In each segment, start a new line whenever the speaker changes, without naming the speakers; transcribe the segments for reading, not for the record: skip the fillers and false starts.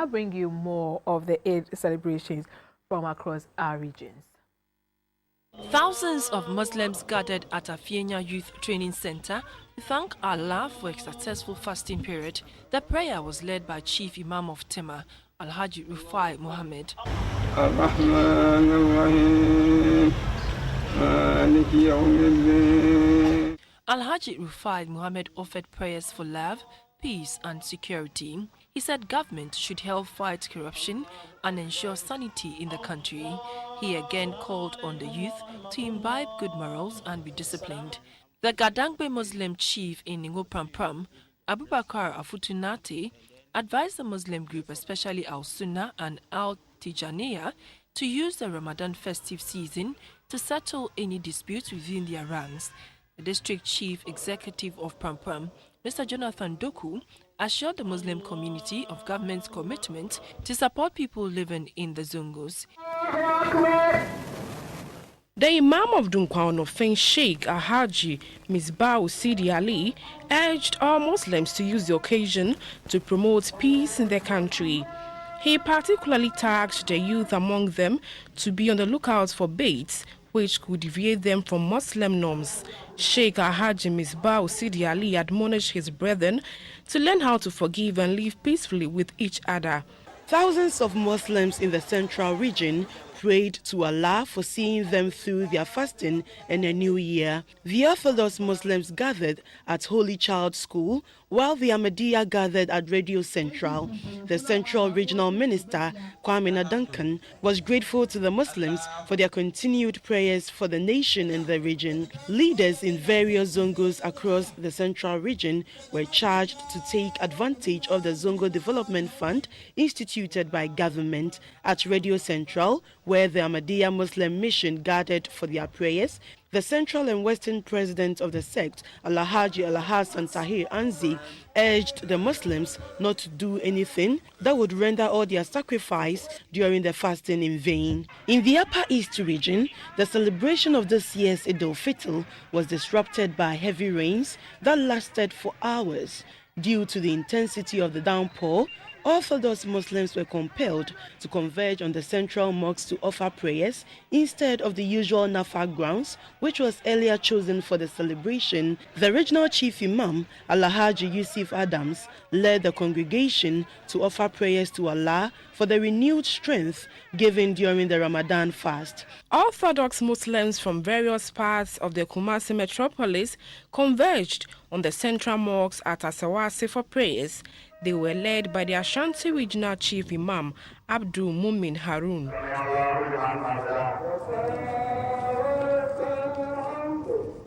I'll bring you more of the Eid celebrations from across our regions.
Thousands of Muslims gathered at Afienya Youth Training Center to thank Allah for a successful fasting period. The prayer was led by Chief Imam of Tema, Alhaji Rufai Muhammad. Alhaji Rufai Muhammad offered prayers for love, peace and security. He said government should help fight corruption and ensure sanity in the country. He again called on the youth to imbibe good morals and be disciplined. The Gadangbe Muslim chief in Ningo Prampram, Abubakar Afutunate, advised the Muslim group, especially Al Sunnah and Al Tijaniya, to use the Ramadan festive season to settle any disputes within their ranks. The district chief executive of Prampram, Mr. Jonathan Doku, assured the Muslim community of government's commitment to support people living in the Zongos.
The Imam of Dunkwano Fen Sheikh Alhaji Misbah Sidi Ali urged all Muslims to use the occasion to promote peace in their country. He particularly tasked the youth among them to be on the lookout for baits which could deviate them from Muslim norms. Sheikh Alhaji Misbah Sidi Ali admonished his brethren to learn how to forgive and live peacefully with each other.
Thousands of Muslims in the central region prayed to Allah for seeing them through their fasting and a new year. The Orthodox Muslims gathered at Holy Child School, while the Ahmadiyya gathered at Radio Central. The Central Regional Minister, Kwame Duncan, was grateful to the Muslims for their continued prayers for the nation and the region. Leaders in various Zongos across the Central region were charged to take advantage of the Zongo Development Fund instituted by government. At Radio Central, where the Ahmadiyya Muslim Mission gathered for their prayers, the central and western president of the sect, Alhaji Alhassan Tahir Anzi, urged the Muslims not to do anything that would render all their sacrifice during the fasting in vain. In the Upper East region, the celebration of this year's Eid al-Fitr was disrupted by heavy rains that lasted for hours. Due to the intensity of the downpour, Orthodox Muslims were compelled to converge on the central mosque to offer prayers instead of the usual Nafar grounds, which was earlier chosen for the celebration. The regional chief imam, Alhaji Yusuf Adams, led the congregation to offer prayers to Allah for the renewed strength given during the Ramadan fast.
Orthodox Muslims from various parts of the Kumasi metropolis converged on the central mosque at Asawasi for prayers. They were led by the Ashanti Regional Chief Imam, Abdul Mumin Harun.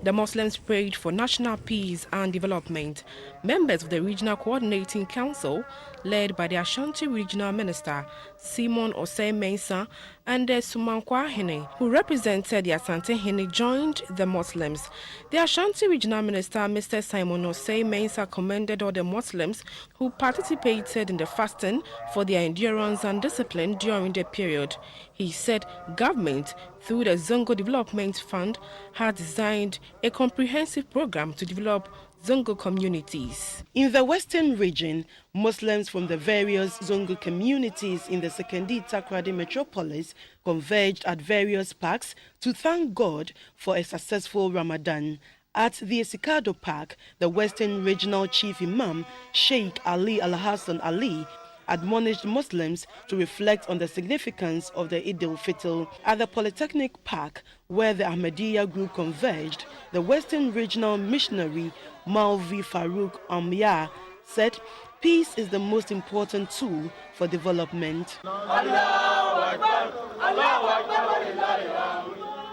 The Muslims prayed for national peace and development. Members of the Regional Coordinating Council, led by the Ashanti Regional Minister, Simon Osei Mensah, and the Sumankwa Hene, who represented the Asante Hene, joined the Muslims. The Ashanti Regional Minister, Mr. Simon Osei Mensah, commended all the Muslims who participated in the fasting for their endurance and discipline during the period. He said government, through the Zongo Development Fund, has designed a comprehensive program to develop Zongo communities.
In the western region, Muslims from the various Zongo communities in the Sekondi Takoradi metropolis converged at various parks to thank God for a successful Ramadan. At the Esikado Park, the Western Regional Chief Imam, Sheikh Ali Al-Hassan Ali, admonished Muslims to reflect on the significance of the Eid al-Fitr. At the Polytechnic Park, where the Ahmadiyya group converged, the Western Regional Missionary, Malvi Farouk Amya, said peace is the most important tool for development.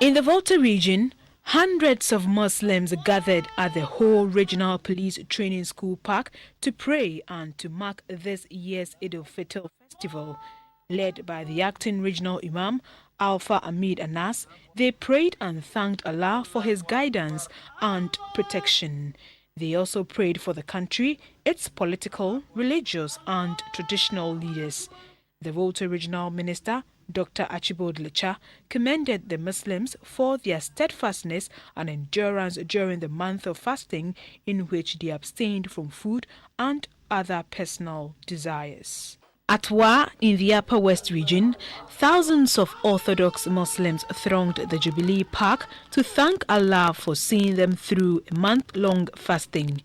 In the Volta region, hundreds of Muslims gathered at the whole Regional Police Training School Park to pray and to mark this year's Eid al-Fitr festival. Led by the acting regional imam, Alpha Amid Anas, they prayed and thanked Allah for his guidance and protection. They also prayed for the country, its political, religious and traditional leaders. The Volta Regional Minister, Dr. Archibald Lecha, commended the Muslims for their steadfastness and endurance during the month of fasting, in which they abstained from food and other personal desires. At Wa, in the Upper West region, thousands of Orthodox Muslims thronged the Jubilee Park to thank Allah for seeing them through a month-long fasting.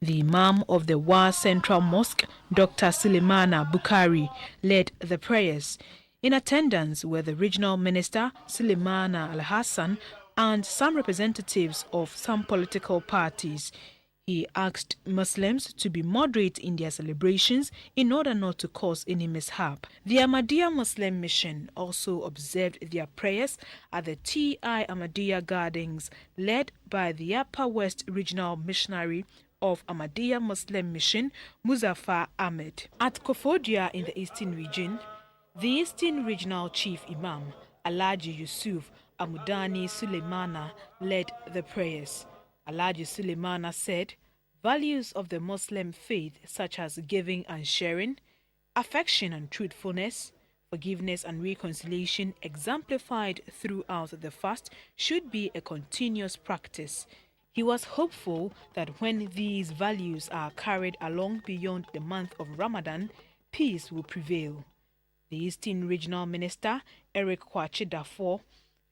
The Imam of the Wa Central Mosque, Dr. Sulemana Bukari, led the prayers. In attendance were the regional minister, Sulemana Al-Hassan, and some representatives of some political parties. He asked Muslims to be moderate in their celebrations in order not to cause any mishap. The Ahmadiyya Muslim Mission also observed their prayers at the T.I. Ahmadiyya Gardens, led by the Upper West Regional Missionary of Ahmadiyya Muslim Mission, Muzaffar Ahmed. At Akufo Addo in the Eastern region, the Eastern Regional Chief Imam, Alhaji Yusuf Amudani Suleimana, led the prayers. Alhaji Suleimana said, values of the Muslim faith such as giving and sharing, affection and truthfulness, forgiveness and reconciliation exemplified throughout the fast should be a continuous practice. He was hopeful that when these values are carried along beyond the month of Ramadan, peace will prevail. The Eastern Regional Minister, Eric Kwachi Dafor,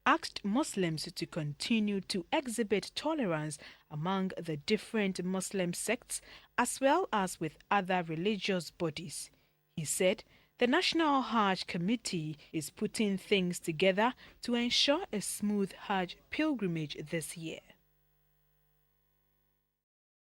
asked Muslims to continue to exhibit tolerance among the different Muslim sects as well as with other religious bodies. He said the National Hajj Committee is putting things together to ensure a smooth Hajj pilgrimage this year.